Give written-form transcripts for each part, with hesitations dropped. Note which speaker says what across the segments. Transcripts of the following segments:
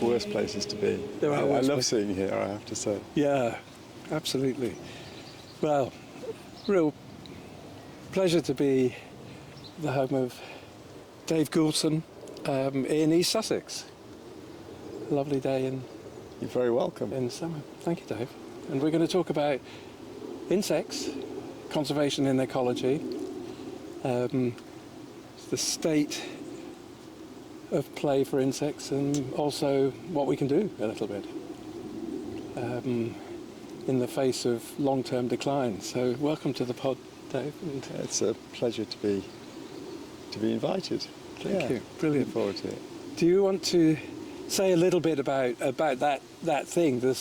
Speaker 1: worse places to be.
Speaker 2: There are
Speaker 1: I
Speaker 2: worse
Speaker 1: love
Speaker 2: places.
Speaker 1: seeing here, I have to say.
Speaker 2: Yeah, absolutely. Well, real pleasure to be the home of Dave Goulson in East Sussex. Lovely day
Speaker 1: You're very welcome.
Speaker 2: in summer. Thank you, Dave. And we're going to talk about insects, conservation and ecology, the state of play for insects, and also what we can do a little bit in the face of long-term decline. So welcome to the pod, Dave. And
Speaker 1: It's a pleasure to be invited.
Speaker 2: thank you. Brilliant.
Speaker 1: Looking forward to it.
Speaker 2: Do you want to say a little bit about that thing, the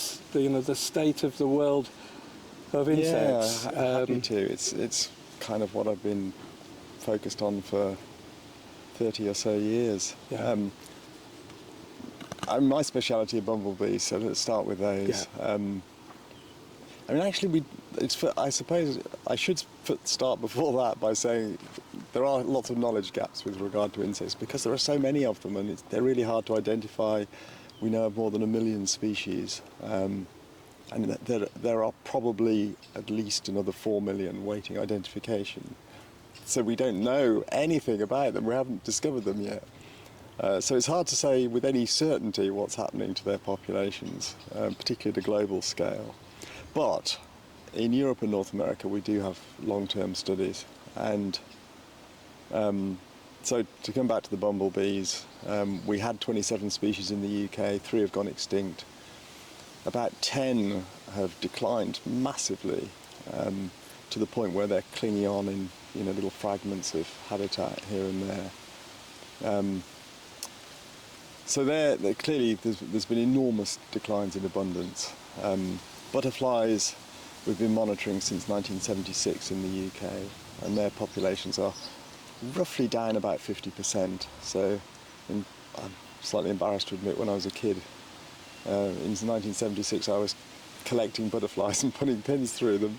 Speaker 2: state of the world of insects?
Speaker 1: Yeah, happy to. It's kind of what I've been focused on for 30 or so years.
Speaker 2: Yeah.
Speaker 1: My speciality are bumblebees, so let's start with those.
Speaker 2: Yeah.
Speaker 1: I mean, actually, I suppose I should start before that by saying there are lots of knowledge gaps with regard to insects because there are so many of them, and they're really hard to identify. We know of more than 1 million species, and there are probably at least another 4 million waiting identification. So we don't know anything about them. We haven't discovered them yet. So it's hard to say with any certainty what's happening to their populations, particularly at a global scale. But in Europe and North America, we do have long-term studies. And so to come back to the bumblebees, we had 27 species in the UK, 3 have gone extinct. About 10 have declined massively to the point where they're clinging on in little fragments of habitat here and there. So they're clearly there's been enormous declines in abundance. Butterflies we've been monitoring since 1976 in the UK, and their populations are roughly down about 50%. So I'm slightly embarrassed to admit when I was a kid, in 1976 I was collecting butterflies and putting pins through them,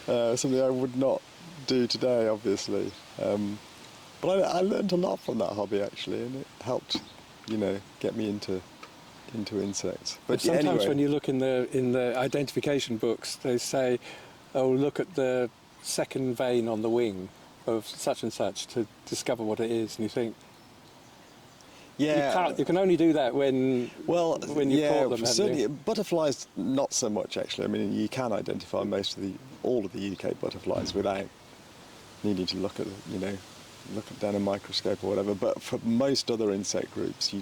Speaker 1: something I would not do today, obviously. But I learned a lot from that hobby, actually, and it helped, get me into insects. But
Speaker 2: sometimes
Speaker 1: anyway.
Speaker 2: when you look in the identification books, they say, "Oh, look at the second vein on the wing of such and such to discover what it is," and you think,
Speaker 1: Yeah,
Speaker 2: you can only do that when you caught them.
Speaker 1: certainly
Speaker 2: haven't you?
Speaker 1: butterflies not so much actually. I mean, you can identify all of the UK butterflies without needing to look down a microscope or whatever. But for most other insect groups,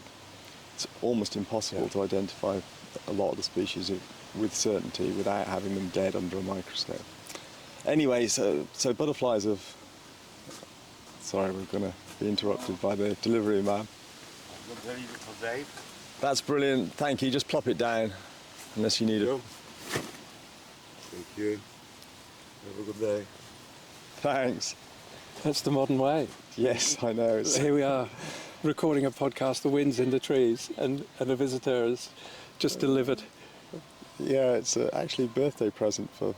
Speaker 1: it's almost impossible to identify a lot of the species with certainty without having them dead under a microscope. Anyway, so butterflies have. Sorry, we're going to be interrupted by the delivery man. That's brilliant. Thank you. Just plop it down, unless you need it.
Speaker 3: Thank you. Have a good day.
Speaker 1: Thanks.
Speaker 2: That's the modern way.
Speaker 1: Yes, I know.
Speaker 2: Here we are, recording a podcast. The wind's in the trees, and a visitor has just delivered.
Speaker 1: Yeah, it's actually a birthday present for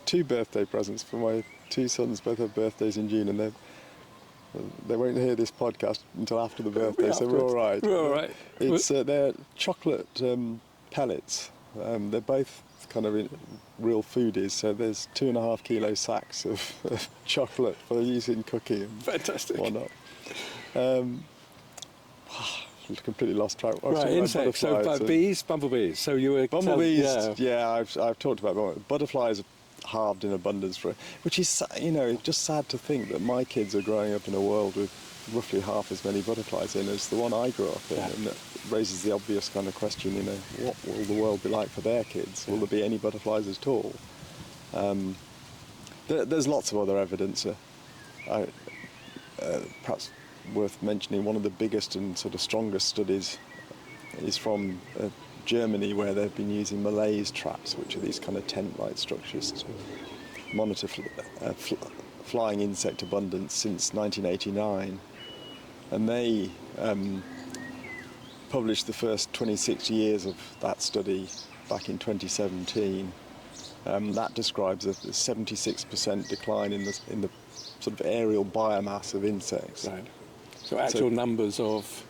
Speaker 1: 2 birthday presents for my 2 sons. Both have birthdays in June, and they won't hear this podcast until after the birthday, so we're all right.
Speaker 2: We're all right.
Speaker 1: It's they're chocolate pellets. They're both kind of real foodies, so there's 2.5 kilo sacks of chocolate for use in cooking and
Speaker 2: Fantastic.
Speaker 1: whatnot. Completely lost track.
Speaker 2: Right, insects. So bumblebees. So you were
Speaker 1: bumblebees. Yeah, I've talked about butterflies. Halved in abundance which is just sad to think that my kids are growing up in a world with roughly half as many butterflies in as the one I grew up in, and that raises the obvious kind of question, what will the world be like for their kids? Will there be any butterflies at all? There's lots of other evidence. Perhaps worth mentioning, one of the biggest and sort of strongest studies is from Germany, where they've been using malaise traps, which are these kind of tent-like structures to monitor flying insect abundance since 1989. And they published the first 26 years of that study back in 2017. That describes a 76% decline in the sort of aerial biomass of insects.
Speaker 2: Right. So actual numbers of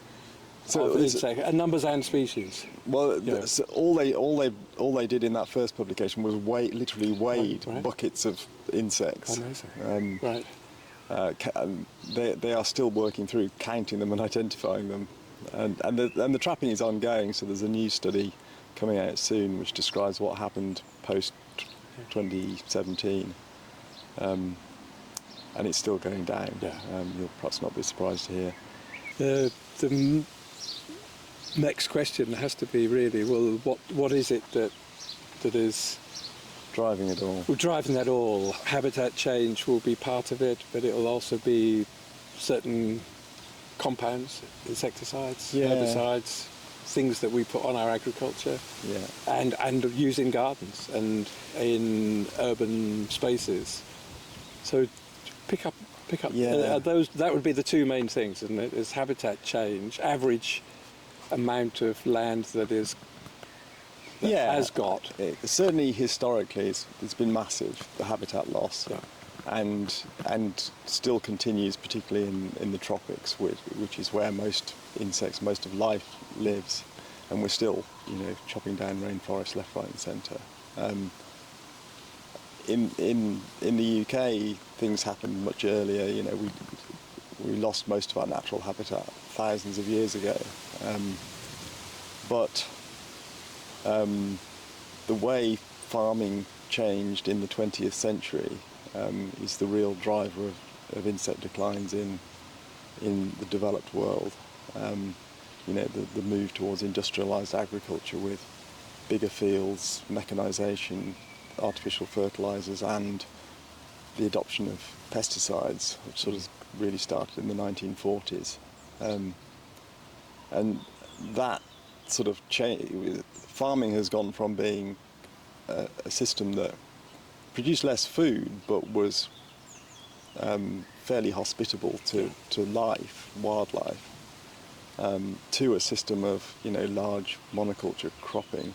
Speaker 1: So
Speaker 2: of
Speaker 1: it's-
Speaker 2: insect, numbers and species.
Speaker 1: Well,
Speaker 2: Yeah.
Speaker 1: so all they did in that first publication was literally weighed
Speaker 2: Right.
Speaker 1: buckets of insects.
Speaker 2: Amazing. Right.
Speaker 1: They are still working through counting them and identifying them, and the trapping is ongoing. So there's a new study coming out soon which describes what happened post 2017, and it's still going down.
Speaker 2: Yeah.
Speaker 1: You'll perhaps not be surprised to hear.
Speaker 2: The next question has to be really, well, what is it that is
Speaker 1: Driving it all.
Speaker 2: driving that all? Habitat change will be part of it, but it will also be certain compounds, insecticides,
Speaker 1: Yeah.
Speaker 2: herbicides, things that we put on our agriculture,
Speaker 1: Yeah.
Speaker 2: and use in gardens and in urban spaces. So pick up.
Speaker 1: Yeah.
Speaker 2: Those, that would be the two main things, isn't it? Is habitat change, average amount of land that has got.
Speaker 1: Certainly historically it's been massive, the habitat loss.
Speaker 2: Yeah.
Speaker 1: And still continues, particularly in the tropics, which is where most insects, most of life lives, and we're still, chopping down rainforests left, right, and centre. In the UK, things happened much earlier. We lost most of our natural habitat thousands of years ago, but the way farming changed in the 20th century is the real driver of insect declines in the developed world. The move towards industrialised agriculture with bigger fields, mechanisation, artificial fertilisers, and the adoption of pesticides, which sort of really started in the 1940s. And that sort of change, farming has gone from being a system that produced less food but was fairly hospitable to life, wildlife, to a system of large monoculture cropping,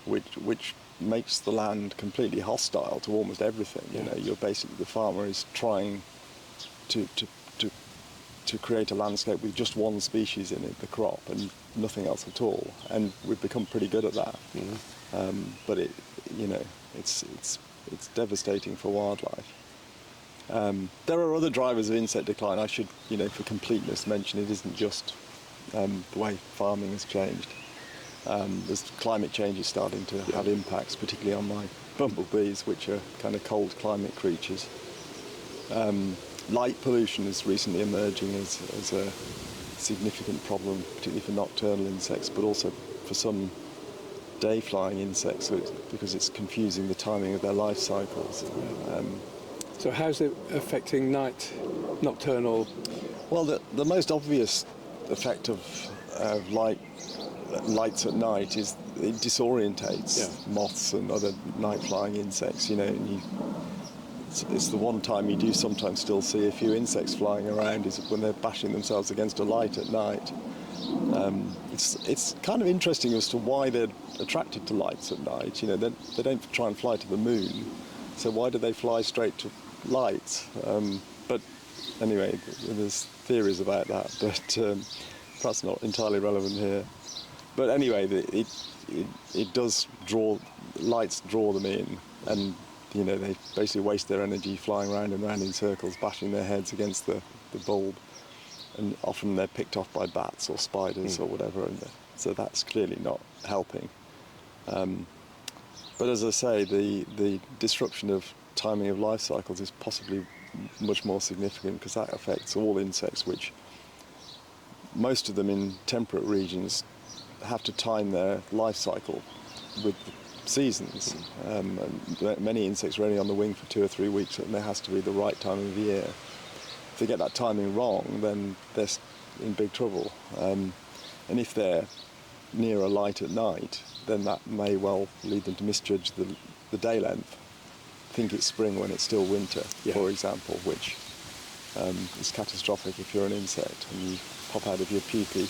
Speaker 1: which makes the land completely hostile to almost everything. You're basically, the farmer is trying to create a landscape with just one species in it, the crop, and nothing else at all. And we've become pretty good at that. But it's devastating for wildlife. There are other drivers of insect decline. I should, for completeness, mention it isn't just the way farming has changed. There's climate change is starting to have impacts, particularly on my bumblebees, which are kind of cold climate creatures. Light pollution is recently emerging as a significant problem, particularly for nocturnal insects, but also for some day-flying insects, because it's confusing the timing of their life cycles.
Speaker 2: So how's it affecting nocturnal?
Speaker 1: Well, the most obvious effect of lights at night is it disorientates moths and other night-flying insects. It's the one time you do sometimes still see a few insects flying around is when they're bashing themselves against a light at night. It's kind of interesting as to why they're attracted to lights at night. They don't try and fly to the moon, so why do they fly straight to lights? But anyway, there's theories about that, but perhaps not entirely relevant here. But anyway, it does lights draw them in, and they basically waste their energy flying round and round in circles, bashing their heads against the bulb, and often they're picked off by bats or spiders or whatever, and so that's clearly not helping. But as I say, the disruption of timing of life cycles is possibly much more significant, because that affects all insects, which most of them in temperate regions have to time their life cycle with seasons. And many insects are only on the wing for 2 or 3 weeks, and there has to be the right time of year. If they get that timing wrong, then they're in big trouble. And if they're near a light at night, then that may well lead them to misjudge the day length. Think it's spring when it's still winter, for example, which is catastrophic if you're an insect and you pop out of your pupae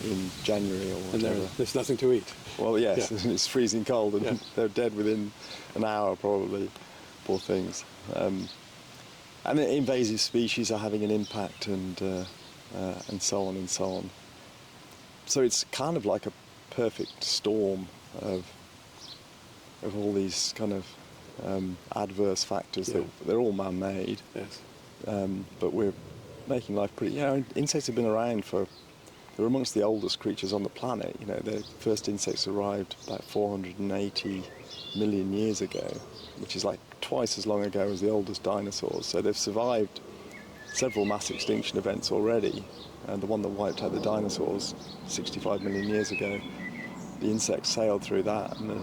Speaker 1: in January or whatever.
Speaker 2: And there's nothing to eat.
Speaker 1: Well, yes, it's freezing cold, and they're dead within an hour probably, poor things. And the invasive species are having an impact, and and so on and so on. So it's kind of like a perfect storm of all these kind of adverse factors that they're all man-made.
Speaker 2: Yes.
Speaker 1: But we're making life pretty. Insects have been around they're amongst the oldest creatures on the planet. The first insects arrived about 480 million years ago, which is like twice as long ago as the oldest dinosaurs. So they've survived several mass extinction events already. And the one that wiped out the dinosaurs 65 million years ago, the insects sailed through that and,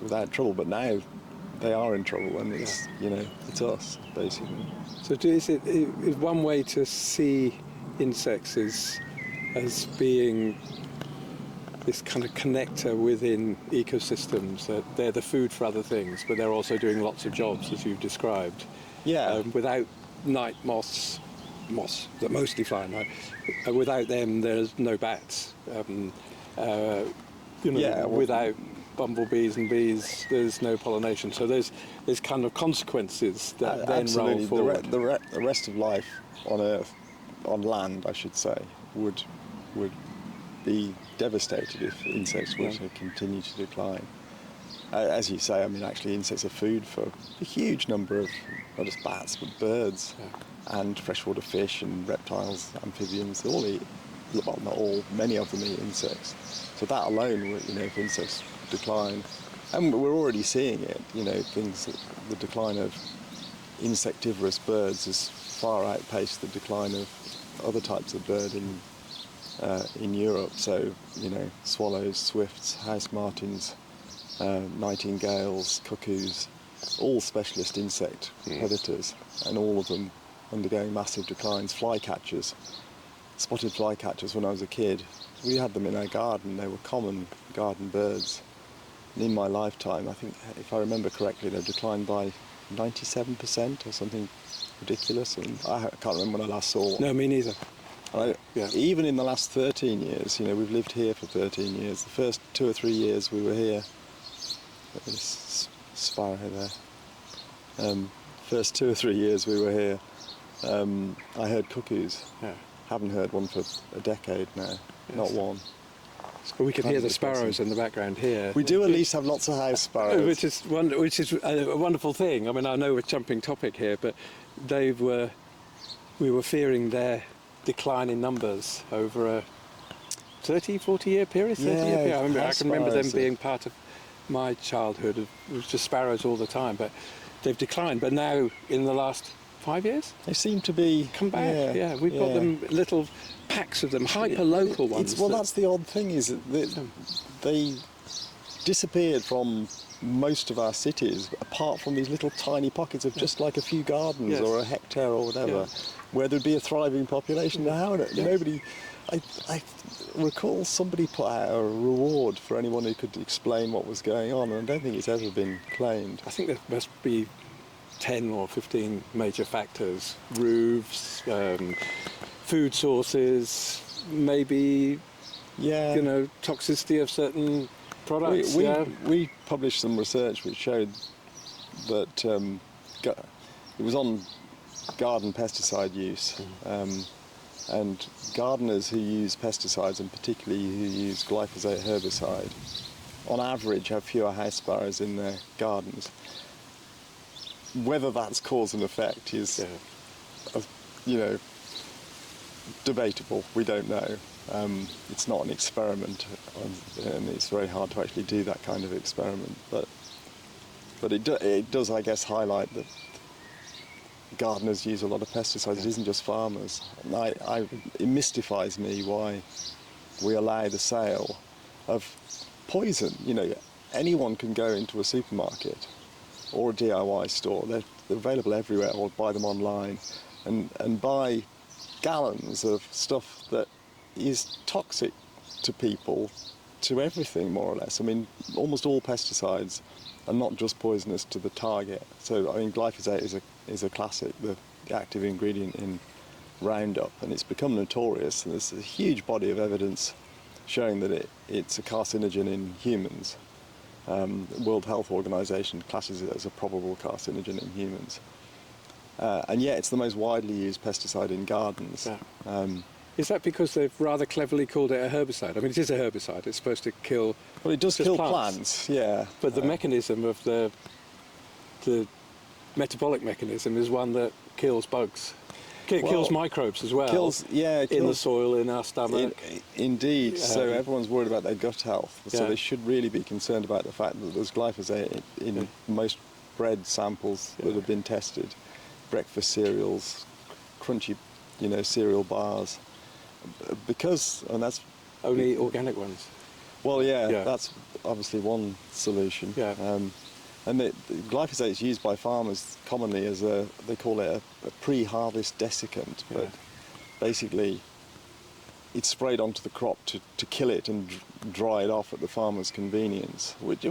Speaker 1: without trouble. But now they are in trouble, and it's it's us basically.
Speaker 2: So is one way to see insects as being this kind of connector within ecosystems, that they're the food for other things, but they're also doing lots of jobs, as you've described.
Speaker 1: Yeah.
Speaker 2: Without night moths that mostly fly at night, without them there's no bats. Without bumblebees and bees there's no pollination. So there's kind of consequences that then roll forward.
Speaker 1: The rest of life on Earth, on land I should say, would be devastated if insects were to continue to decline. As you say, actually insects are food for a huge number of, not just bats, but birds and freshwater fish and reptiles, amphibians. They all eat, well, not all, many of them eat insects. So that alone, if insects decline, and we're already seeing it, the decline of insectivorous birds has far outpaced the decline of other types of bird in Europe. So, swallows, swifts, house martins, nightingales, cuckoos, all specialist insect predators, and all of them undergoing massive declines. Flycatchers, spotted flycatchers, when I was a kid, we had them in our garden. They were common garden birds. And in my lifetime, I think, if I remember correctly, they've declined by 97% or something ridiculous. And I can't remember when I last saw one.
Speaker 2: No, me neither.
Speaker 1: Even in the last 13 years, we've lived here for 13 years. The first 2 or 3 years we were here, there's a sparrow there. First 2 or 3 years we were here, I heard cuckoos.
Speaker 2: Yeah.
Speaker 1: Haven't heard one for a decade now, not one.
Speaker 2: But we can hear the sparrows in the background here.
Speaker 1: We do at least have lots of house sparrows.
Speaker 2: Which is a wonderful thing. I know we're jumping topic here, but Dave, we were fearing their decline in numbers over a 30, 40-year period? 30-year period. I can remember them being part of my childhood. It was just sparrows all the time, but they've declined. But now, in the last 5 years,
Speaker 1: they seem to be
Speaker 2: come back. We've got them, little packs of them, hyper-local ones.
Speaker 1: That's the odd thing, is that they disappeared from most of our cities, apart from these little tiny pockets of just like a few gardens or a hectare or whatever, where there'd be a thriving population. Now, nobody. I recall somebody put out a reward for anyone who could explain what was going on, and I don't think it's ever been claimed.
Speaker 2: I think there must be 10 or 15 major factors: roofs, food sources, maybe toxicity of certain products.
Speaker 1: We published some research which showed that it was on garden pesticide use, and gardeners who use pesticides, and particularly who use glyphosate herbicide, on average have fewer house sparrows in their gardens. Whether that's cause and effect is, debatable. We don't know. It's not an experiment, and it's very hard to actually do that kind of experiment. But it does, I guess, highlight that gardeners use a lot of pesticides. It isn't just farmers. And it mystifies me why we allow the sale of poison. Anyone can go into a supermarket or a DIY store. They're available everywhere, or buy them online, and buy gallons of stuff that is toxic to people, to everything more or less. Almost all pesticides are not just poisonous to the target. So glyphosate is a classic, the active ingredient in Roundup, and it's become notorious, and there's a huge body of evidence showing that it's a carcinogen in humans. The World Health Organization classes it as a probable carcinogen in humans. and yet it's the most widely used pesticide in gardens.
Speaker 2: Yeah. Is that because they've rather cleverly called it a herbicide? I mean, it is a herbicide. It's supposed to kill.
Speaker 1: Well, it does
Speaker 2: just
Speaker 1: kill plants, yeah.
Speaker 2: But the mechanism of the metabolic mechanism is one that kills bugs. Kills microbes as well. In the soil, in our stomach.
Speaker 1: Indeed. So everyone's worried about their gut health. So
Speaker 2: Yeah.
Speaker 1: they should really be concerned about the fact that there's glyphosate in most bread samples that have been tested, breakfast cereals, crunchy, cereal bars. Because, and that's
Speaker 2: only organic ones.
Speaker 1: Well, that's obviously one solution.
Speaker 2: Yeah.
Speaker 1: And the glyphosate is used by farmers commonly as they call it a pre-harvest desiccant, but basically it's sprayed onto the crop to kill it and dry it off at the farmer's convenience, which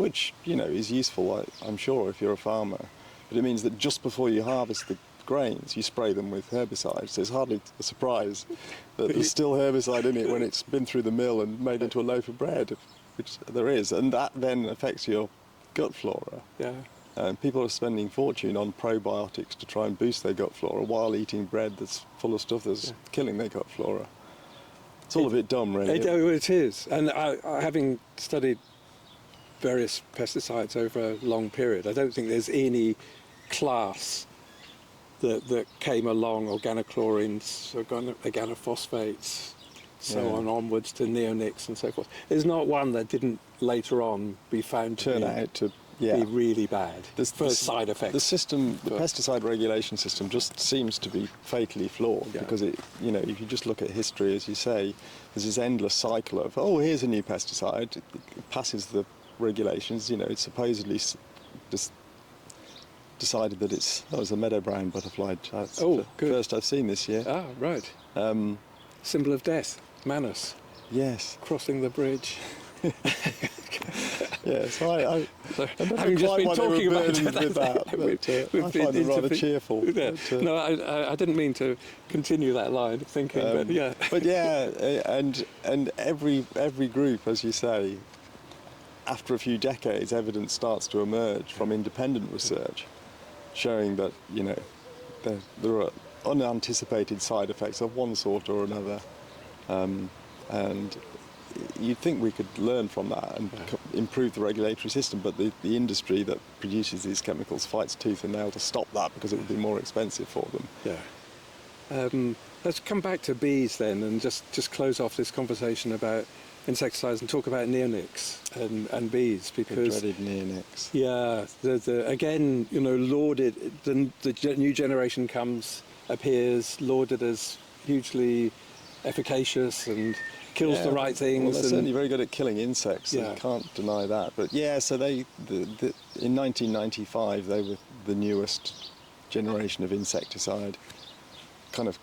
Speaker 1: is useful, I'm sure, if you're a farmer. But it means that just before you harvest the grains, you spray them with herbicides. So it's hardly a surprise that there's still herbicide in it when it's been through the mill and made into a loaf of bread, which there is. And that then affects your gut flora.
Speaker 2: Yeah.
Speaker 1: People are spending fortune on probiotics to try and boost their gut flora while eating bread that's full of stuff that's killing their gut flora. It's all a bit dumb, really.
Speaker 2: It is. And having studied various pesticides over a long period, I don't think there's any class that came along, organochlorines, organophosphates, so on onwards to neonics and so forth. There's not one that didn't later on be found to be really bad for side effects.
Speaker 1: The system, the pesticide regulation system, just seems to be fatally flawed because if you just look at history, as you say, there's this endless cycle of here's a new pesticide, it passes the regulations, it's supposedly just decided that it's a meadow brown butterfly. That's the first I've seen this year.
Speaker 2: Ah, right. Symbol of death, Manus.
Speaker 1: Yes.
Speaker 2: Crossing the bridge.
Speaker 1: Yes, I
Speaker 2: having just been talking about
Speaker 1: that, I find it rather cheerful.
Speaker 2: Yeah. No, I didn't mean to continue that line of thinking, but yeah.
Speaker 1: But yeah, and every group, as you say, after a few decades, evidence starts to emerge from independent research, showing that there are unanticipated side effects of one sort or another, and you'd think we could learn from that and improve the regulatory system, but the industry that produces these chemicals fights tooth and nail to stop that because it would be more expensive for them.
Speaker 2: Yeah. Let's come back to bees then and just close off this conversation about insecticides and talk about neonics and bees, because
Speaker 1: the dreaded neonics.
Speaker 2: Yeah, again, lauded. The new generation appears lauded as hugely efficacious and kills the right things.
Speaker 1: Well, they're certainly very good at killing insects. So you can't deny that. But so in 1995 they were the newest generation of insecticide, kind of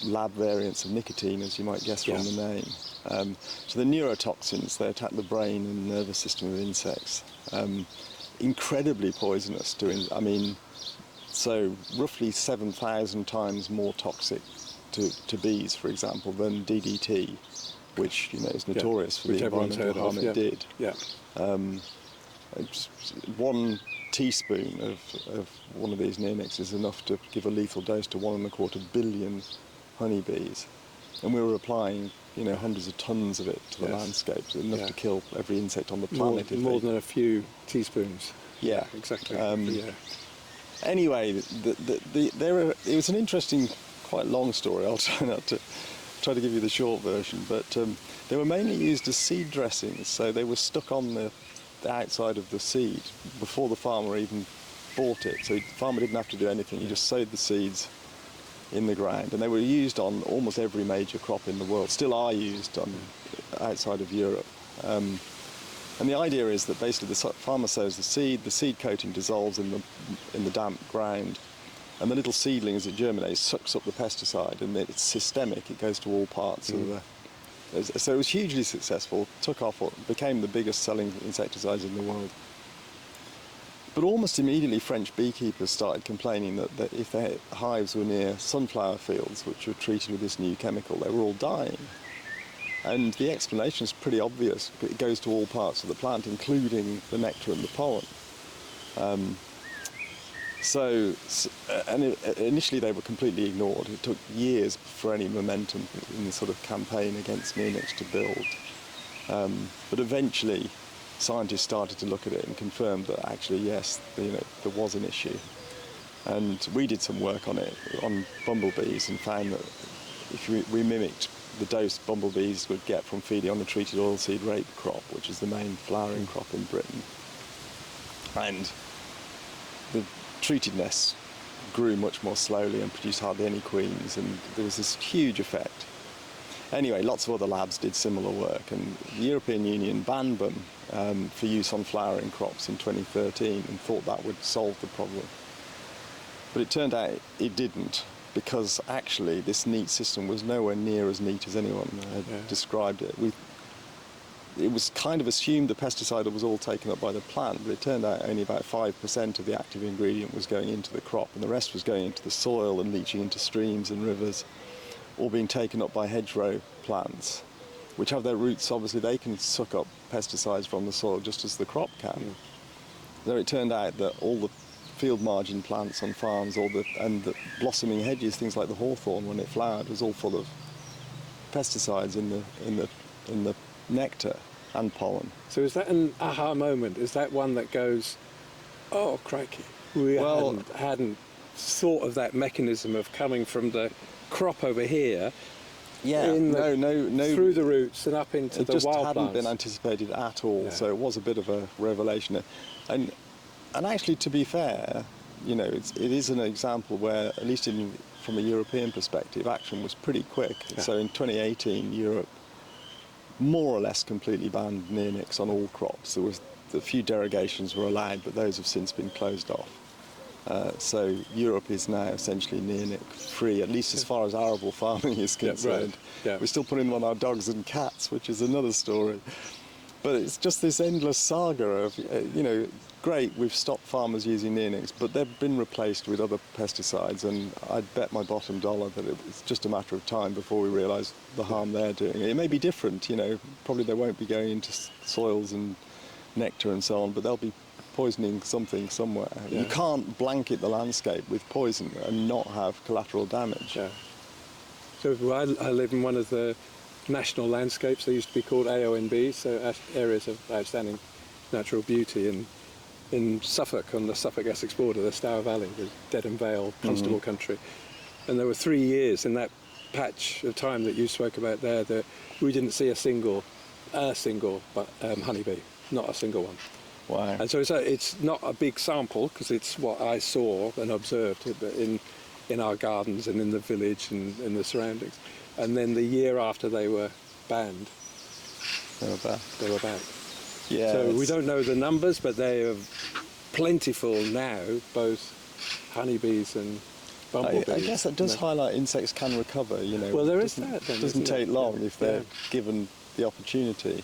Speaker 1: lab variants of nicotine, as you might guess from the name. So the neurotoxins, they attack the brain and nervous system of insects. Incredibly poisonous. So roughly 7,000 times more toxic to bees, for example, than DDT, which is notorious for the environmental harm it did.
Speaker 2: Yeah.
Speaker 1: One teaspoon of one of these neonics is enough to give a lethal dose to 1.25 billion honeybees, and we were applying hundreds of tons of it to the landscape, so enough to kill every insect on the planet.
Speaker 2: More than a few teaspoons.
Speaker 1: Yeah,
Speaker 2: exactly.
Speaker 1: Anyway, it was an interesting, quite long story. I'll try to give you the short version, but they were mainly used as seed dressings, so they were stuck on the outside of the seed before the farmer even bought it. So the farmer didn't have to do anything, he just sowed the seeds in the ground, and they were used on almost every major crop in the world, still are used outside of Europe. And the idea is that basically the farmer sows the seed coating dissolves in the damp ground, and the little seedling, as it germinates, sucks up the pesticide, and it's systemic, it goes to all parts of the... So it was hugely successful, took off, became the biggest selling insecticides in the world. But almost immediately French beekeepers started complaining that if their hives were near sunflower fields, which were treated with this new chemical, they were all dying. And the explanation is pretty obvious. It goes to all parts of the plant, including the nectar and the pollen. Initially they were completely ignored. It took years for any momentum in the sort of campaign against neonics to build. But eventually, scientists started to look at it and confirmed that actually, yes, there was an issue. And we did some work on it, on bumblebees, and found that if we mimicked the dose bumblebees would get from feeding on the treated oilseed rape crop, which is the main flowering crop in Britain, and the treated nests grew much more slowly and produced hardly any queens, and there was this huge effect. Anyway, lots of other labs did similar work, and the European Union banned them for use on flowering crops in 2013 and thought that would solve the problem. But it turned out it didn't, because actually this neat system was nowhere near as neat as anyone had described it. It was kind of assumed the pesticide was all taken up by the plant, but it turned out only about 5% of the active ingredient was going into the crop, and the rest was going into the soil and leaching into streams and rivers, or being taken up by hedgerow plants, which have their roots, obviously they can suck up pesticides from the soil just as the crop can. So it turned out that all the field margin plants on farms, and the blossoming hedges, things like the hawthorn when it flowered, was all full of pesticides in the nectar and pollen.
Speaker 2: So is that an aha moment? Is that one that goes, oh crikey, we hadn't thought of that mechanism of coming from the crop over here, through the roots and up into the wild plants? It just hadn't
Speaker 1: been anticipated at all, so it was a bit of a revelation. And actually, to be fair, it is an example where, at least from a European perspective, action was pretty quick.
Speaker 2: Yeah.
Speaker 1: So in 2018, Europe more or less completely banned neonics on all crops. There was a few derogations were allowed, but those have since been closed off. So Europe is now essentially neonic free, at least as far as arable farming is concerned.
Speaker 2: Yeah.
Speaker 1: We're still putting them on our dogs and cats, which is another story. But it's just this endless saga of, great, we've stopped farmers using neonics, but they've been replaced with other pesticides, and I'd bet my bottom dollar that it's just a matter of time before we realise the harm they're doing. It may be different, probably they won't be going into soils and nectar and so on, but they'll be poisoning something somewhere. Yeah. You can't blanket the landscape with poison and not have collateral damage.
Speaker 2: Yeah. So I live in one of the national landscapes. They used to be called AONB, so areas of outstanding natural beauty, in Suffolk, on the Suffolk-Essex border, the Stour Valley, the Dedham Vale, Constable country. And there were 3 years in that patch of time that you spoke about there that we didn't see a single honeybee, not a single one.
Speaker 1: Wow.
Speaker 2: And so it's not a big sample, because it's what I saw and observed in our gardens and in the village and in the surroundings. And then the year after they were banned, they were back.
Speaker 1: Yeah,
Speaker 2: so we don't know the numbers, but they are plentiful now, both honeybees and bumblebees.
Speaker 1: I guess that does highlight insects can recover,
Speaker 2: Well, there is that then,
Speaker 1: It doesn't take long if they're given the opportunity.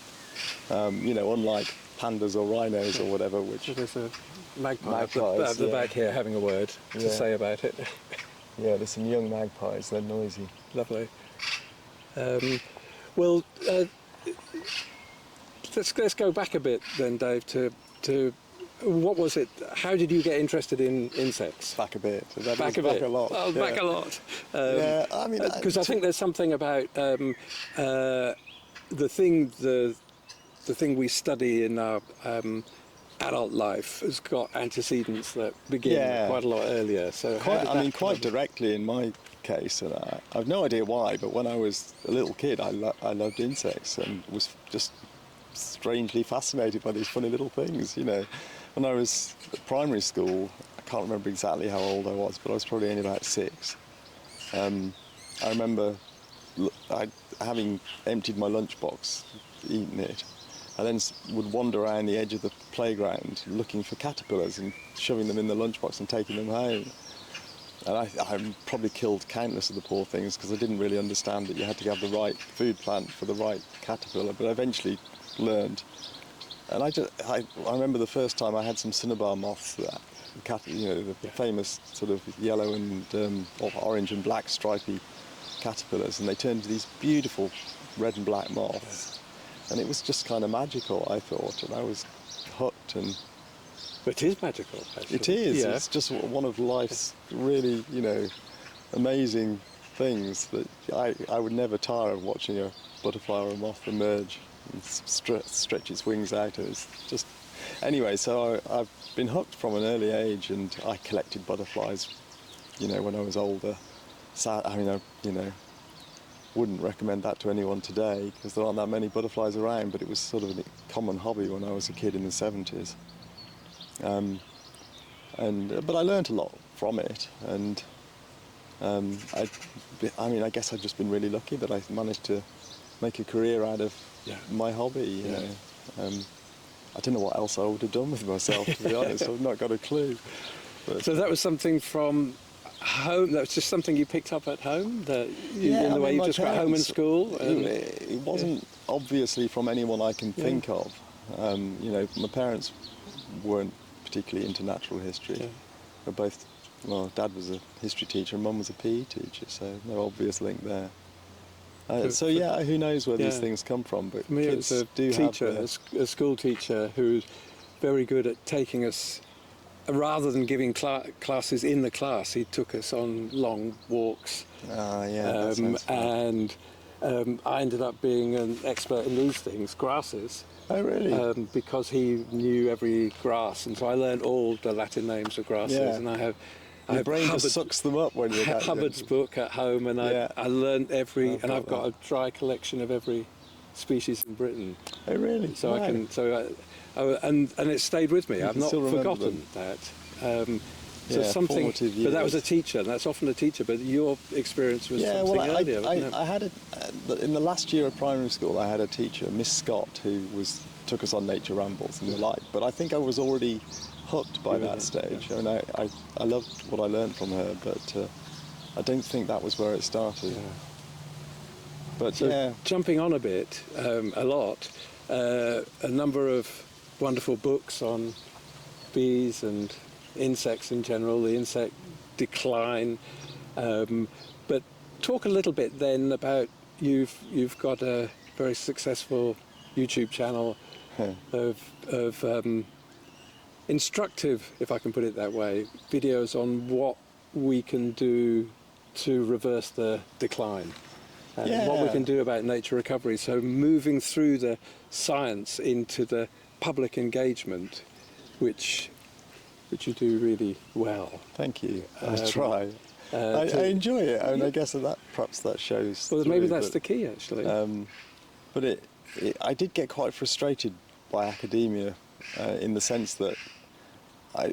Speaker 1: Unlike pandas or rhinos or whatever, which...
Speaker 2: So there's a magpie at the back here having a word to say about it.
Speaker 1: Yeah, there's some young magpies, they're noisy.
Speaker 2: Lovely. Let's go back a bit then, Dave, to what was it? How did you get interested in insects?
Speaker 1: Back a bit.
Speaker 2: Back a bit.
Speaker 1: Back a lot.
Speaker 2: Oh,
Speaker 1: yeah.
Speaker 2: Back a lot.
Speaker 1: Because
Speaker 2: I think there's something about the thing we study in our adult life has got antecedents that begin quite a lot earlier. So
Speaker 1: quite directly in my case, and I've no idea why, but when I was a little kid, I loved insects and was just strangely fascinated by these funny little things. When I was at primary school, I can't remember exactly how old I was, but I was probably only about 6. I remember having emptied my lunchbox, eaten it, I then would wander around the edge of the playground looking for caterpillars and shoving them in the lunchbox and taking them home. And I probably killed countless of the poor things because I didn't really understand that you had to have the right food plant for the right caterpillar, but I eventually learned. And I remember the first time I had some cinnabar moths, the famous sort of yellow and or orange and black stripy caterpillars, and they turned into these beautiful red and black moths. And it was just kind of magical, I thought, and I was hooked. And
Speaker 2: It is magical, actually.
Speaker 1: It is.
Speaker 2: Yeah.
Speaker 1: It's just one of life's really, amazing things that I would never tire of watching a butterfly or a moth emerge and stretch its wings out. It's just... Anyway, so I've been hooked from an early age, and I collected butterflies, when I was older. Wouldn't recommend that to anyone today because there aren't that many butterflies around, but it was sort of a common hobby when I was a kid in the 70s. But I learnt a lot from it, and I guess I've just been really lucky that I managed to make a career out of my hobby. I don't know what else I would have done with myself, to be honest. I've not got a clue. But
Speaker 2: So that was something from home. That was just something you picked up at home. In the way you just got home and school.
Speaker 1: It wasn't obviously from anyone I can think of. My parents weren't particularly into natural history.
Speaker 2: Yeah.
Speaker 1: They're both. Well, Dad was a history teacher, and Mum was a PE teacher, so no obvious link there. Who knows where these things come from? But
Speaker 2: for me, it was a teacher, a school teacher, who's very good at taking us. Rather than giving classes in the class, he took us on long walks.
Speaker 1: That sounds fun.
Speaker 2: And I ended up being an expert in these things, grasses.
Speaker 1: Oh, really?
Speaker 2: Because he knew every grass, and so I learned all the Latin names of grasses.
Speaker 1: Yeah.
Speaker 2: And I have
Speaker 1: Your brain just sucks them up when you're that
Speaker 2: Hubbard's
Speaker 1: young.
Speaker 2: book at home, and I learned every, and I've got
Speaker 1: that.
Speaker 2: a dry collection of every species in Britain.
Speaker 1: Oh, really?
Speaker 2: So
Speaker 1: Wow.
Speaker 2: I can, and it stayed with me. I've
Speaker 1: can
Speaker 2: not
Speaker 1: still remember
Speaker 2: forgotten
Speaker 1: them.
Speaker 2: that. So something,
Speaker 1: formative
Speaker 2: but that was a
Speaker 1: years.
Speaker 2: teacher, and that's often a teacher. But your experience was something earlier, wasn't it?
Speaker 1: I had in the last year of primary school, I had a teacher, Miss Scott, who took us on nature rambles and the like. But I think I was already hooked by that stage.
Speaker 2: Yeah.
Speaker 1: I mean, I loved what I learned from her, but I don't think that was where it started.
Speaker 2: Yeah.
Speaker 1: But
Speaker 2: So jumping on a bit, a lot, a number of wonderful books on bees and insects in general, the insect decline. But talk a little bit then about you've got a very successful YouTube channel of instructive, if I can put it that way, videos on what we can do to reverse the decline. What we can do about nature recovery. So moving through the science into the public engagement, which you do really well.
Speaker 1: Thank you. I try. I enjoy it, and I guess perhaps that shows.
Speaker 2: Well, maybe that's the key, actually.
Speaker 1: But I did get quite frustrated by academia in the sense that I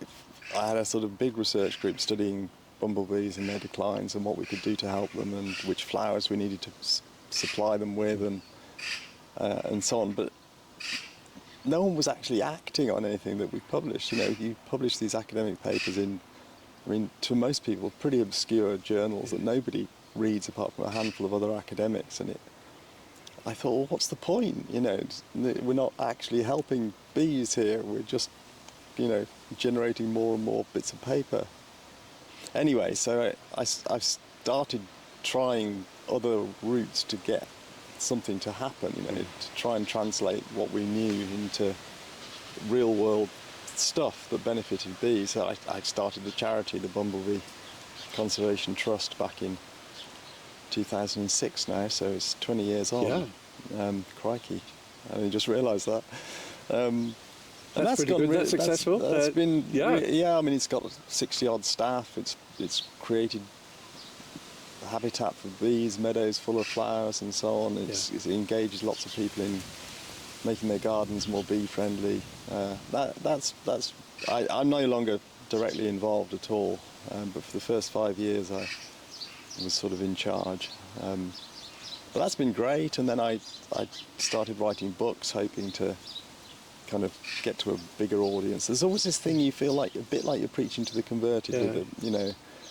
Speaker 1: had a sort of big research group studying bumblebees and their declines and what we could do to help them and which flowers we needed to supply them with and so on. But no one was actually acting on anything that we published. You publish these academic papers in, to most people, pretty obscure journals that nobody reads apart from a handful of other academics. And I thought, well, what's the point? We're not actually helping bees here. We're just, generating more and more bits of paper. Anyway, so I've started trying other routes to get something to happen, to try and translate what we knew into real world stuff that benefited bees. So I started a charity, the Bumblebee Conservation Trust, back in 2006 now, so it's 20 years on.
Speaker 2: Yeah.
Speaker 1: Crikey, I only just realised that. And
Speaker 2: that's pretty good. That's successful.
Speaker 1: That's been,
Speaker 2: yeah.
Speaker 1: It's got 60 odd staff. It's created a habitat for bees, meadows full of flowers and so on. It engages lots of people in making their gardens more bee friendly. I'm no longer directly involved at all, but for the first 5 years I was sort of in charge. But that's been great, and then I started writing books, hoping to kind of get to a bigger audience. There's always this thing you feel like, a bit like you're preaching to the converted,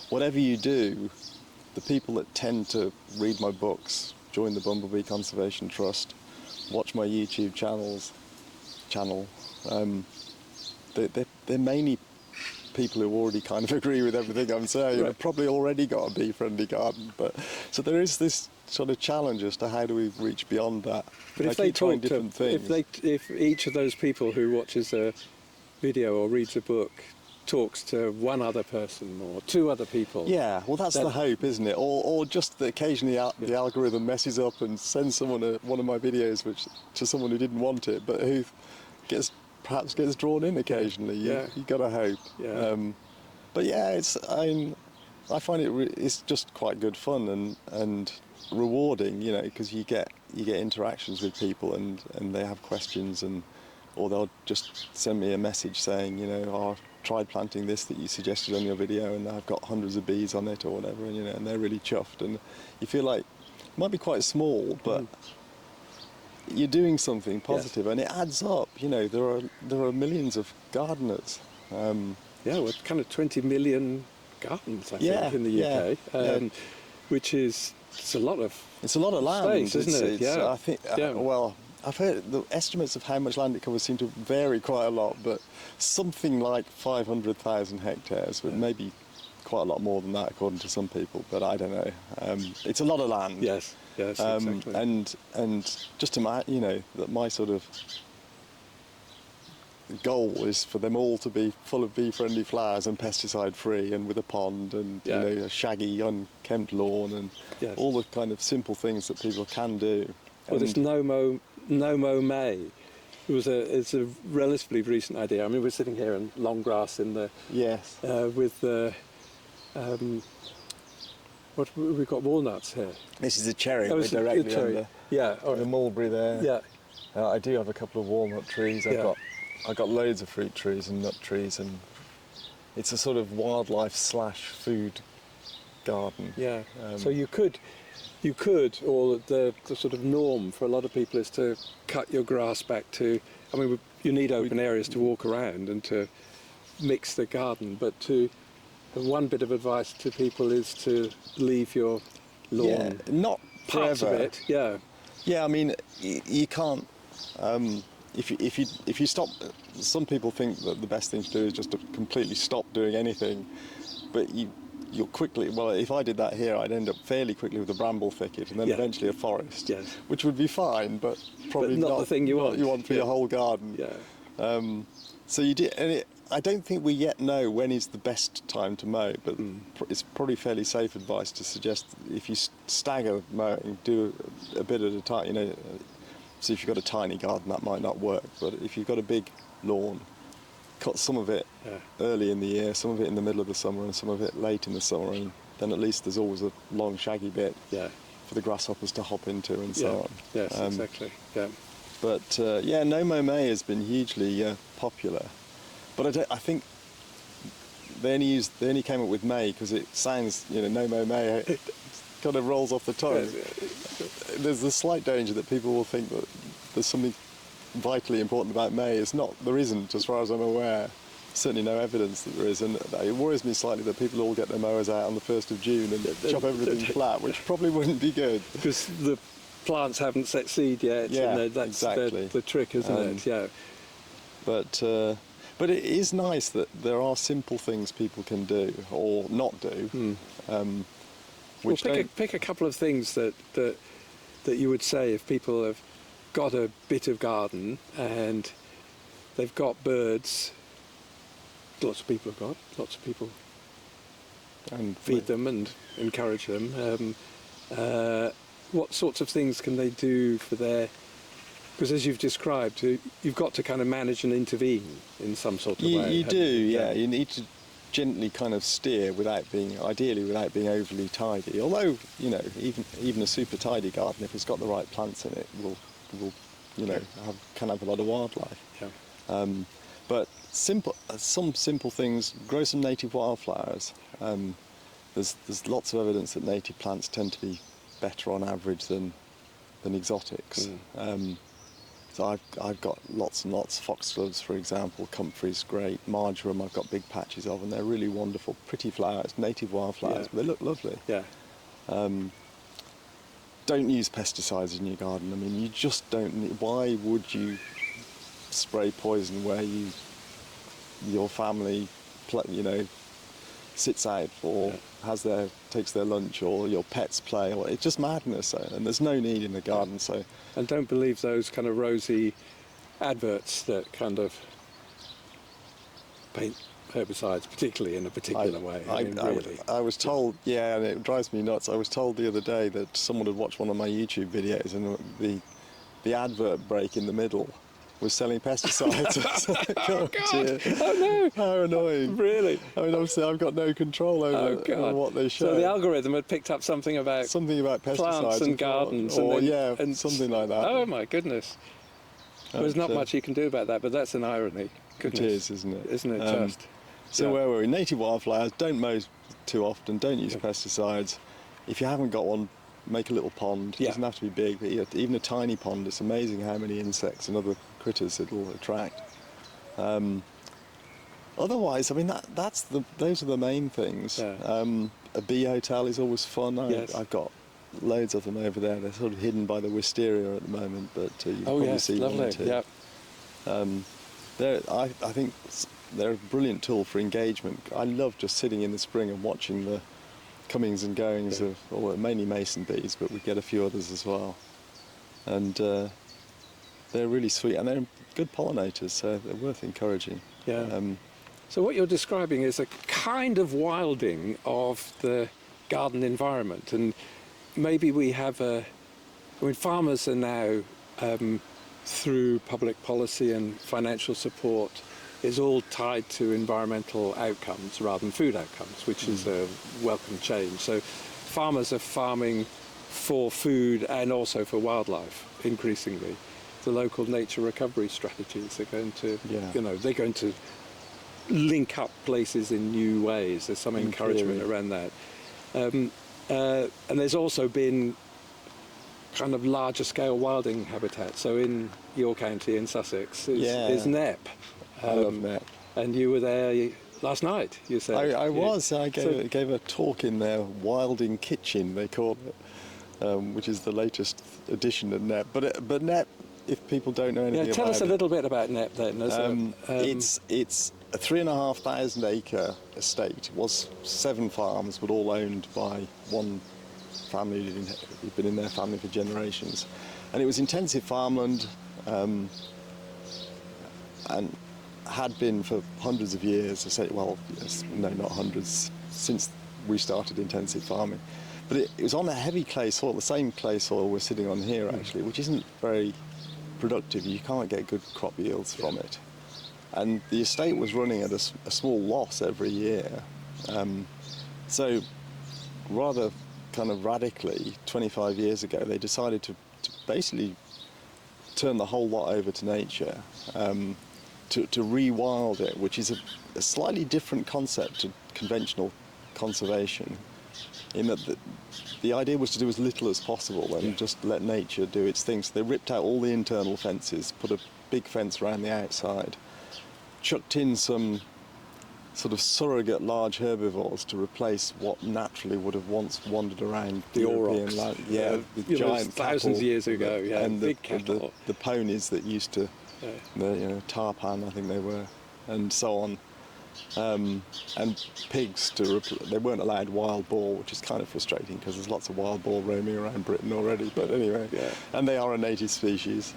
Speaker 1: whatever you do, the people that tend to read my books, join the Bumblebee Conservation Trust, watch my YouTube channel, they're mainly people who already kind of agree with everything I'm saying.
Speaker 2: Right.
Speaker 1: They've probably already got a bee-friendly garden, so there is this sort of challenge as to how do we reach beyond that.
Speaker 2: But if they talk to, if each of those people who watches a video or reads a book talks to one other person or two other people.
Speaker 1: Yeah, well, that's the hope, isn't it? Or just that occasionally the algorithm messes up and sends someone one of my videos to someone who didn't want it, but who perhaps gets drawn in occasionally. You got to hope.
Speaker 2: Yeah.
Speaker 1: But yeah, I find it's just quite good fun and rewarding, you know, because you get interactions with people and they have questions or they'll just send me a message saying, you know, I've tried planting this that you suggested on your video and I've got hundreds of bees on it or whatever, and, you know, and they're really chuffed, and you feel like it might be quite small, but you're doing something positive, and it adds up. You know, there are millions of gardeners.
Speaker 2: Well, kind of 20 million gardens, I think, in the UK, which is it's a lot of
Speaker 1: land,
Speaker 2: space, isn't it?
Speaker 1: I think. Well, I've heard the estimates of how much land it covers seem to vary quite a lot, but something like 500,000 hectares, but maybe quite a lot more than that according to some people. But I don't know. It's a lot of land.
Speaker 2: Yes, exactly.
Speaker 1: And just you know, that my sort of goal is for them all to be full of bee-friendly flowers and pesticide-free, and with a pond and you know, a shaggy, unkempt lawn, and all the kind of simple things that people can do.
Speaker 2: Well, this no mow May. It's a relatively recent idea. I mean, we're sitting here in long grass in the with the what we've got walnuts here.
Speaker 1: This is a cherry. We're directly under.
Speaker 2: Yeah,
Speaker 1: the mulberry there.
Speaker 2: Yeah,
Speaker 1: I do have a couple of walnut trees. I've got loads of fruit trees and nut trees, and it's a sort of wildlife / food garden.
Speaker 2: Yeah. So you could, or the sort of norm for a lot of people is to cut your grass back to. I mean, you need open areas to walk around and to mix the garden, but one bit of advice to people is to leave your lawn,
Speaker 1: not
Speaker 2: parts
Speaker 1: forever.
Speaker 2: of it. Yeah.
Speaker 1: Yeah, I mean, you can't. If you stop, some people think that the best thing to do is just to completely stop doing anything, but you'll quickly. Well, if I did that here, I'd end up fairly quickly with a bramble thicket and then eventually a forest, which would be fine, but probably
Speaker 2: not the thing you want
Speaker 1: for your whole garden.
Speaker 2: Yeah.
Speaker 1: So you did, and I don't think we yet know when is the best time to mow, but it's probably fairly safe advice to suggest if you stagger mowing, do a bit at a time. You know, so if you've got a tiny garden, that might not work, but if you've got a big lawn, cut some of it early in the year, some of it in the middle of the summer, and some of it late in the summer, and then at least there's always a long shaggy bit for the grasshoppers to hop into and so on.
Speaker 2: Yes, exactly. Yeah.
Speaker 1: But no mow May has been hugely popular. But I think they only came up with May because it sounds, you know, no mow May, it kind of rolls off the tongue. There's a slight danger that people will think that there's something vitally important about May. There isn't, as far as I'm aware. Certainly no evidence that there is, and it worries me slightly that people all get their mowers out on the 1st of June and chop everything flat, which probably wouldn't be good.
Speaker 2: Because the plants haven't set seed yet.
Speaker 1: Yeah,
Speaker 2: that's
Speaker 1: exactly.
Speaker 2: the trick, isn't it? Yeah.
Speaker 1: But it is nice that there are simple things people can do or not do.
Speaker 2: Pick a couple of things that you would say if people have got a bit of garden and they've got birds. Lots of people and feed them and encourage them. What sorts of things can they do for their? Because as you've described, you've got to kind of manage and intervene in some sort of way.
Speaker 1: You do, yeah. You need to gently kind of steer ideally without being overly tidy. Although, you know, even a super tidy garden, if it's got the right plants in it, will you know, can have a lot of wildlife.
Speaker 2: Yeah.
Speaker 1: But some simple things. Grow some native wildflowers. There's lots of evidence that native plants tend to be better on average than exotics. So I've got lots and lots. Foxgloves, for example, comfrey's great. Marjoram I've got big patches of, and they're really wonderful, pretty flowers, native wildflowers. They look lovely.
Speaker 2: Yeah.
Speaker 1: Don't use pesticides in your garden. I mean, you just don't need. Why would you spray poison where your family, you know, sits out or takes their lunch, or your pets play, or it's just madness, and there's no need in the garden. So,
Speaker 2: and don't believe those kind of rosy adverts that kind of paint herbicides, particularly in a particular way. I mean, really.
Speaker 1: I was told, yeah, and it drives me nuts. I was told the other day that someone had watched one of my YouTube videos, and the advert break in the middle was selling pesticides.
Speaker 2: Oh, God! Oh, no!
Speaker 1: How annoying.
Speaker 2: Really?
Speaker 1: I mean, obviously, I've got no control over what they show.
Speaker 2: So the algorithm had picked up something about
Speaker 1: pesticides.
Speaker 2: plants and gardens.
Speaker 1: Or,
Speaker 2: and
Speaker 1: something like that.
Speaker 2: Oh, my goodness. There's not much you can do about that, but that's an irony. Goodness.
Speaker 1: It is, isn't it?
Speaker 2: Isn't it just?
Speaker 1: So where were we? Native wildflowers, don't mow too often, don't use pesticides. If you haven't got one, make a little pond. It doesn't have to be big, but even a tiny pond, it's amazing how many insects and other critters it'll attract. Otherwise, I mean, those are the main things.
Speaker 2: Yeah.
Speaker 1: A bee hotel is always fun. I've got loads of them over there. They're sort of hidden by the wisteria at the moment, but you can probably see
Speaker 2: lovely.
Speaker 1: one or two.
Speaker 2: Yeah.
Speaker 1: I think they're a brilliant tool for engagement. I love just sitting in the spring and watching the comings and goings of mainly mason bees, but we get a few others as well. And they're really sweet, and they're good pollinators, so they're worth encouraging.
Speaker 2: Yeah. So what you're describing is a kind of wilding of the garden environment, and maybe we have farmers are now, through public policy and financial support, is all tied to environmental outcomes rather than food outcomes, which is a welcome change. So farmers are farming for food and also for wildlife increasingly. The local nature recovery strategies are going to, they're going to link up places in new ways. There's some encouragement around that. And there's also been kind of larger scale wilding habitat. So in your county, in Sussex, is Knepp.
Speaker 1: I love Knepp.
Speaker 2: And you were there last night, you said.
Speaker 1: I was. I gave a talk in their wilding kitchen, they call it, which is the latest addition to Knepp. But Knepp, if people don't know anything about it...
Speaker 2: tell us a little bit about Knepp then.
Speaker 1: It's a 3,500 acre estate. It was 7 farms, but all owned by one family who'd been in their family for generations. And it was intensive farmland, and had been for hundreds of years. Not hundreds, since we started intensive farming. But it was on a heavy clay soil, the same clay soil we're sitting on here actually, which isn't very productive. You can't get good crop yields from it. And the estate was running at a small loss every year. So rather kind of radically, 25 years ago, they decided to basically turn the whole lot over to nature, to rewild it, which is a slightly different concept to conventional conservation, in that the idea was to do as little as possible and just let nature do its thing. So they ripped out all the internal fences, put a big fence around the outside, chucked in some sort of surrogate large herbivores to replace what naturally would have once wandered around
Speaker 2: the
Speaker 1: European
Speaker 2: aurochs.
Speaker 1: land. The giant
Speaker 2: thousands of years ago,
Speaker 1: and
Speaker 2: big cattle.
Speaker 1: The ponies that used to, the tarpan, I think they were, and so on. And pigs they weren't allowed wild boar, which is kind of frustrating because there's lots of wild boar roaming around Britain already. But anyway, and they are a native species.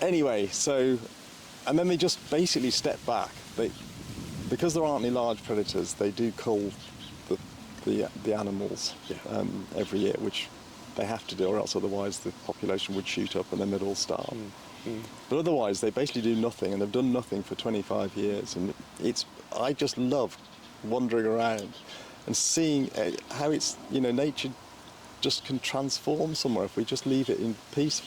Speaker 1: Anyway, so, and then they just basically step back. Because there aren't any large predators, they do cull the animals every year, which they have to do, or else otherwise the population would shoot up and then they'd all starve. But otherwise, they basically do nothing, and they've done nothing for 25 years. And I just love wandering around and seeing how nature just can transform somewhere if we just leave it in peace.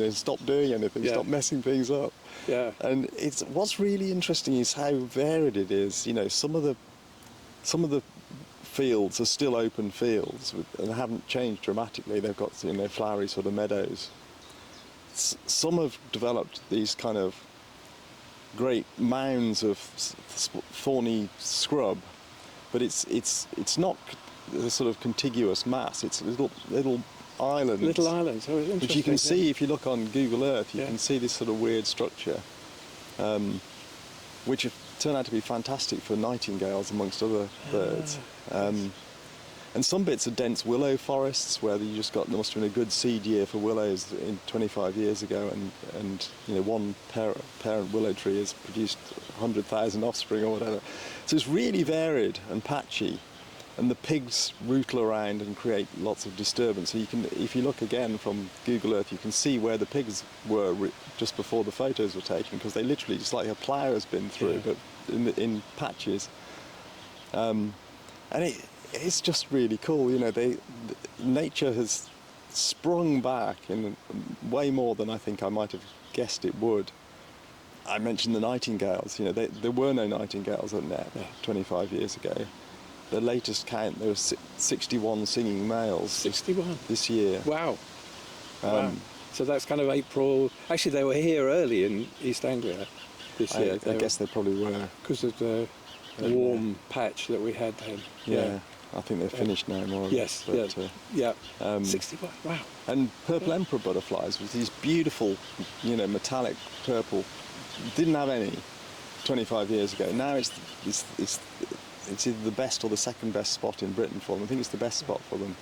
Speaker 1: Stop doing anything, stop messing things up. Yeah. And what's really interesting is how varied it is. Some of the fields are still open fields and haven't changed dramatically. They've got flowery sort of meadows. Some have developed these kind of great mounds of thorny scrub, but it's not a sort of contiguous mass. It's little islands.
Speaker 2: Little islands. Oh, interesting.
Speaker 1: Which you can see if you look on Google Earth. You can see this sort of weird structure, which have turned out to be fantastic for nightingales amongst other birds. And some bits are dense willow forests where you just got, there must have been a good seed year for willows in 25 years ago, and you know, one parent willow tree has produced 100,000 offspring or whatever. So it's really varied and patchy, and the pigs rootle around and create lots of disturbance. So you can, if you look again from Google Earth, you can see where the pigs were just before the photos were taken, because they literally, just like a plough has been through, but in patches. And it's just really cool, you know. Nature has sprung back in way more than I think I might have guessed it would. I mentioned the nightingales. You know, there were no nightingales at Knepp 25 years ago. The latest count, there were 61 singing males.
Speaker 2: 61
Speaker 1: this year.
Speaker 2: Wow. Wow. So that's kind of April. Actually, they were here early in East Anglia this year.
Speaker 1: I guess they probably were,
Speaker 2: because of the warm patch that we had then.
Speaker 1: Yeah. I think they're finished now, more.
Speaker 2: Yes,
Speaker 1: but,
Speaker 2: yeah. 61, wow.
Speaker 1: And purple emperor butterflies with these beautiful, you know, metallic purple. Didn't have any 25 years ago. Now it's either the best or the second best spot in Britain for them. I think it's the best spot for them.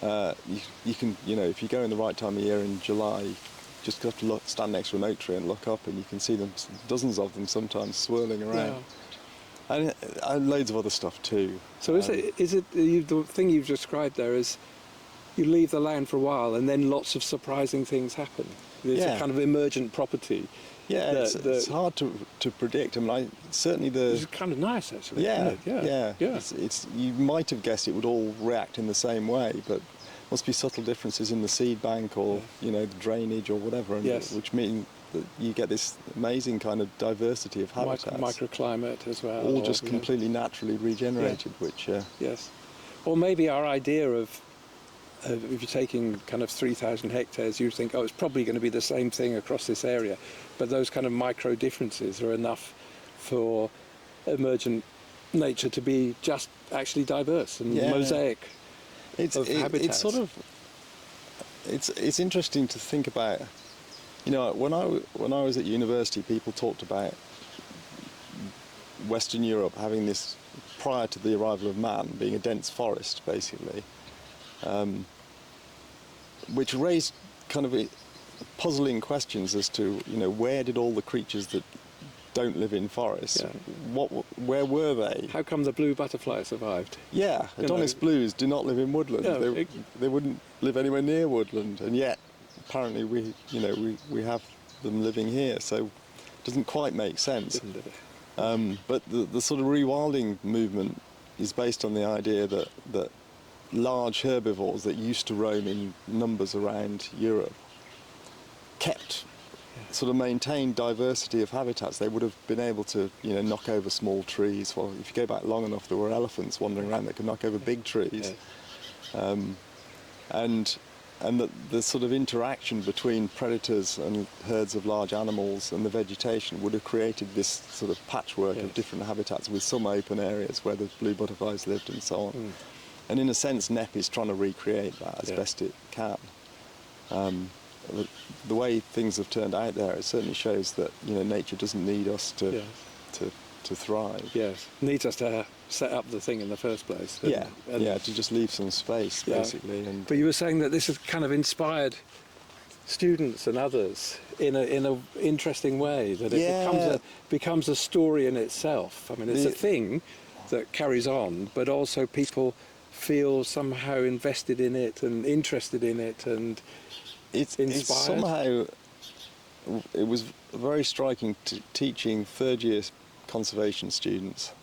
Speaker 2: Yeah.
Speaker 1: You can, you know, if you go in the right time of year in July, you just have to stand next to an oak tree and look up, and you can see them, dozens of them sometimes swirling around.
Speaker 2: Wow.
Speaker 1: And loads of other stuff too.
Speaker 2: So is it the thing you've described there is you leave the land for a while and then lots of surprising things happen? There's a kind of emergent property.
Speaker 1: Yeah, it's hard to predict. I mean, certainly
Speaker 2: It's kind of nice, actually.
Speaker 1: Yeah.
Speaker 2: Yeah.
Speaker 1: It's you might have guessed it would all react in the same way, but must be subtle differences in the seed bank or you know, the drainage or whatever, which mean that you get this amazing kind of diversity of habitats.
Speaker 2: Microclimate as well.
Speaker 1: All just completely naturally regenerated, which...
Speaker 2: Yes. Or maybe our idea of if you're taking kind of 3,000 hectares, you think, oh, it's probably going to be the same thing across this area. But those kind of micro differences are enough for emergent nature to be just actually diverse and mosaic of habitats.
Speaker 1: It's sort of... It's interesting to think about. You know, when I was at university, people talked about Western Europe having this, prior to the arrival of man, being a dense forest, basically, which raised kind of puzzling questions as to, you know, where did all the creatures that don't live in forests, where were they?
Speaker 2: How come the blue butterfly survived?
Speaker 1: Yeah, Adonis blues do not live in woodland.
Speaker 2: Yeah,
Speaker 1: they wouldn't live anywhere near woodland, and yet apparently we have them living here, so it doesn't quite make sense. But the sort of rewilding movement is based on the idea that large herbivores that used to roam in numbers around Europe kept sort of maintained diversity of habitats. They would have been able to, you know, knock over small trees. Well, if you go back long enough, there were elephants wandering around that could knock over big trees. And the sort of interaction between predators and herds of large animals and the vegetation would have created this sort of patchwork of different habitats, with some open areas where the blue butterflies lived and so on. And in a sense, Knepp is trying to recreate that as best it can. The way things have turned out there, it certainly shows that, you know, nature doesn't need us to thrive.
Speaker 2: Yes, needs us to set up the thing in the first place.
Speaker 1: To just leave some space, basically. And
Speaker 2: but you were saying that this has kind of inspired students and others in a interesting way, that it becomes a story in itself. I mean, it's a thing that carries on, but also people feel somehow invested in it and interested in it and inspired.
Speaker 1: It's somehow, it was very striking teaching third-year conservation students.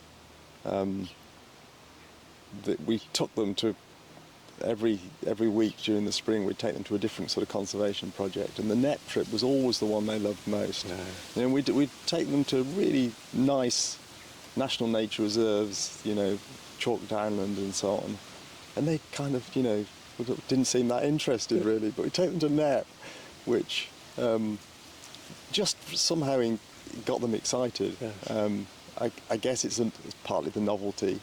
Speaker 1: That we took them to every week during the spring. We'd take them to a different sort of conservation project, and the Knepp trip was always the one they loved most. You know, we'd take them to really nice national nature reserves, you know, Chalk Downland and so on, and they kind of, you know, didn't seem that interested really. But we take them to Knepp, which just somehow got them excited. I guess it's partly the novelty,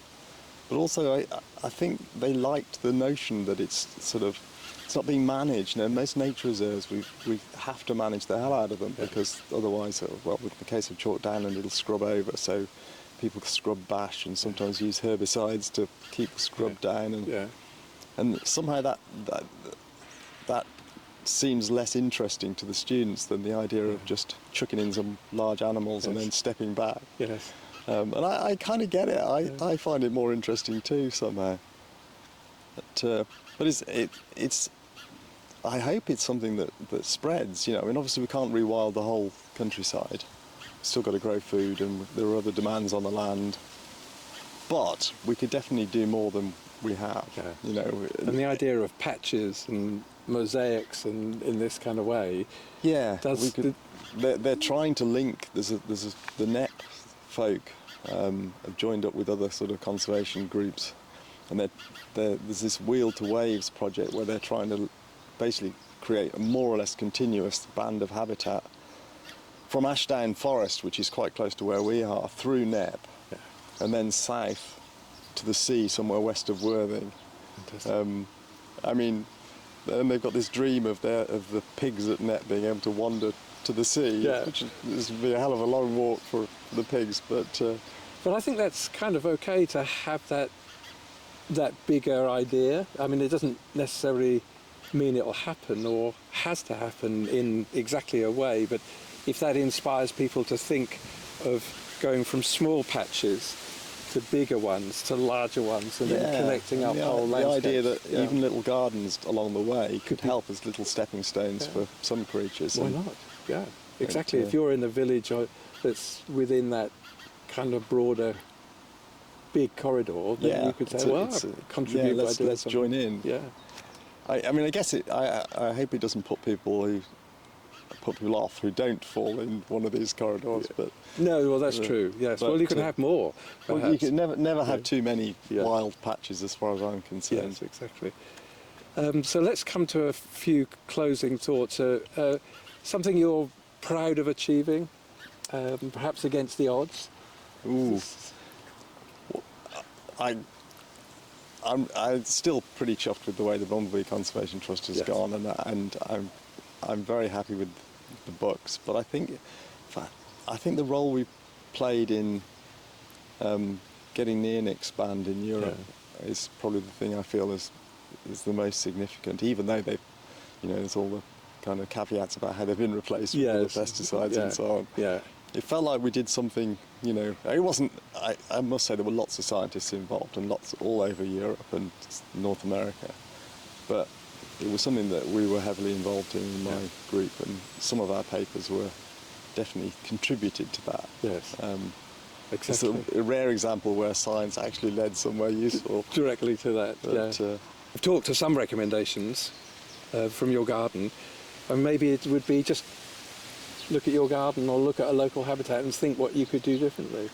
Speaker 1: but also I think they liked the notion that it's not being managed. You know, most nature reserves we have to manage the hell out of them because otherwise, well, with the case of Chalk Downland, it'll scrub over. So people scrub bash and sometimes use herbicides to keep the scrub down, and somehow that seems less interesting to the students than the idea of just chucking in some large animals and then stepping back.
Speaker 2: Yes.
Speaker 1: And I kind of get it. I find it more interesting too somehow. But it's I hope it's something that spreads. I mean, obviously we can't rewild the whole countryside. We've still got to grow food, and there are other demands on the land. But we could definitely do more than we have.
Speaker 2: Yeah. And the idea of patches and mosaics and in this kind of way.
Speaker 1: Yeah, they're trying to link. There's the Knepp folk have joined up with other sort of conservation groups, and there's this Wheel to Waves project where they're trying to basically create a more or less continuous band of habitat from Ashdown Forest, which is quite close to where we are, through Knepp, and then south to the sea somewhere west of Worthing. I mean, and they've got this dream of the pigs at Knepp being able to wander to the sea, which would be a hell of a long walk for the pigs. But
Speaker 2: I think that's kind of okay to have that bigger idea. I mean, it doesn't necessarily mean it'll happen or has to happen in exactly a way, but if that inspires people to think of going from small patches to bigger ones, to larger ones, and then connecting up whole landscapes. The idea that even little gardens along the way could help as little stepping stones for some creatures. Why not? Yeah, exactly. If you're in a village that's within that kind of broader, big corridor, then you could say, contribute by doing
Speaker 1: let's join in.
Speaker 2: Yeah.
Speaker 1: I mean, I guess I hope it doesn't put people off who don't fall in one of these corridors. But
Speaker 2: no, well, that's true. Yes. Well, you can have more.
Speaker 1: Well, you can never have too many wild patches, as far as I'm concerned.
Speaker 2: Yes, exactly. So let's come to a few closing thoughts. Something you're proud of achieving, perhaps against the odds.
Speaker 1: Ooh. I'm still pretty chuffed with the way the Bumblebee Conservation Trust has gone, and I'm very happy with the books. But I think the role we played in getting neonics banned in Europe is probably the thing I feel is the most significant. Even though there's all the kind of caveats about how they've been replaced with the pesticides and so on. Yeah. It felt like we did something, it wasn't, I must say there were lots of scientists involved and lots all over Europe and North America, but it was something that we were heavily involved in my group, and some of our papers were definitely contributed to that.
Speaker 2: Yes,
Speaker 1: exactly. It's a rare example where science actually led somewhere useful.
Speaker 2: Directly to that, but, I've talked to some recommendations from your garden, and maybe it would be just look at your garden or look at a local habitat and think what you could do differently.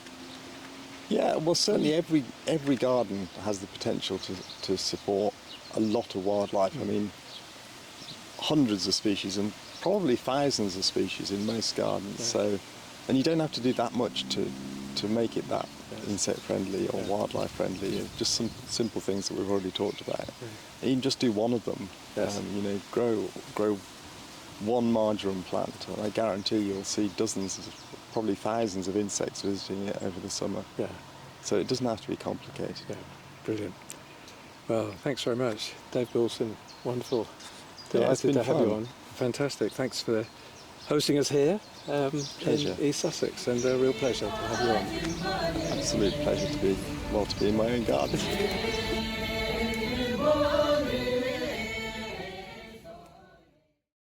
Speaker 1: Yeah, well, certainly every garden has the potential to support a lot of wildlife. I mean, hundreds of species and probably thousands of species in most gardens. So, and you don't have to do that much to make it that insect friendly or wildlife friendly. Just some simple things that we've already talked about. You can just do one of them. Grow one marjoram plant, and I guarantee you'll see dozens, probably thousands of insects visiting it over the summer. Yeah. So it doesn't have to be complicated.
Speaker 2: Yeah, brilliant. Well, thanks very much, Dave Goulson. Wonderful. Delighted to have you on. Fantastic. Thanks for hosting us here in East Sussex, and a real pleasure to have you on.
Speaker 1: Absolute pleasure to be in my own garden.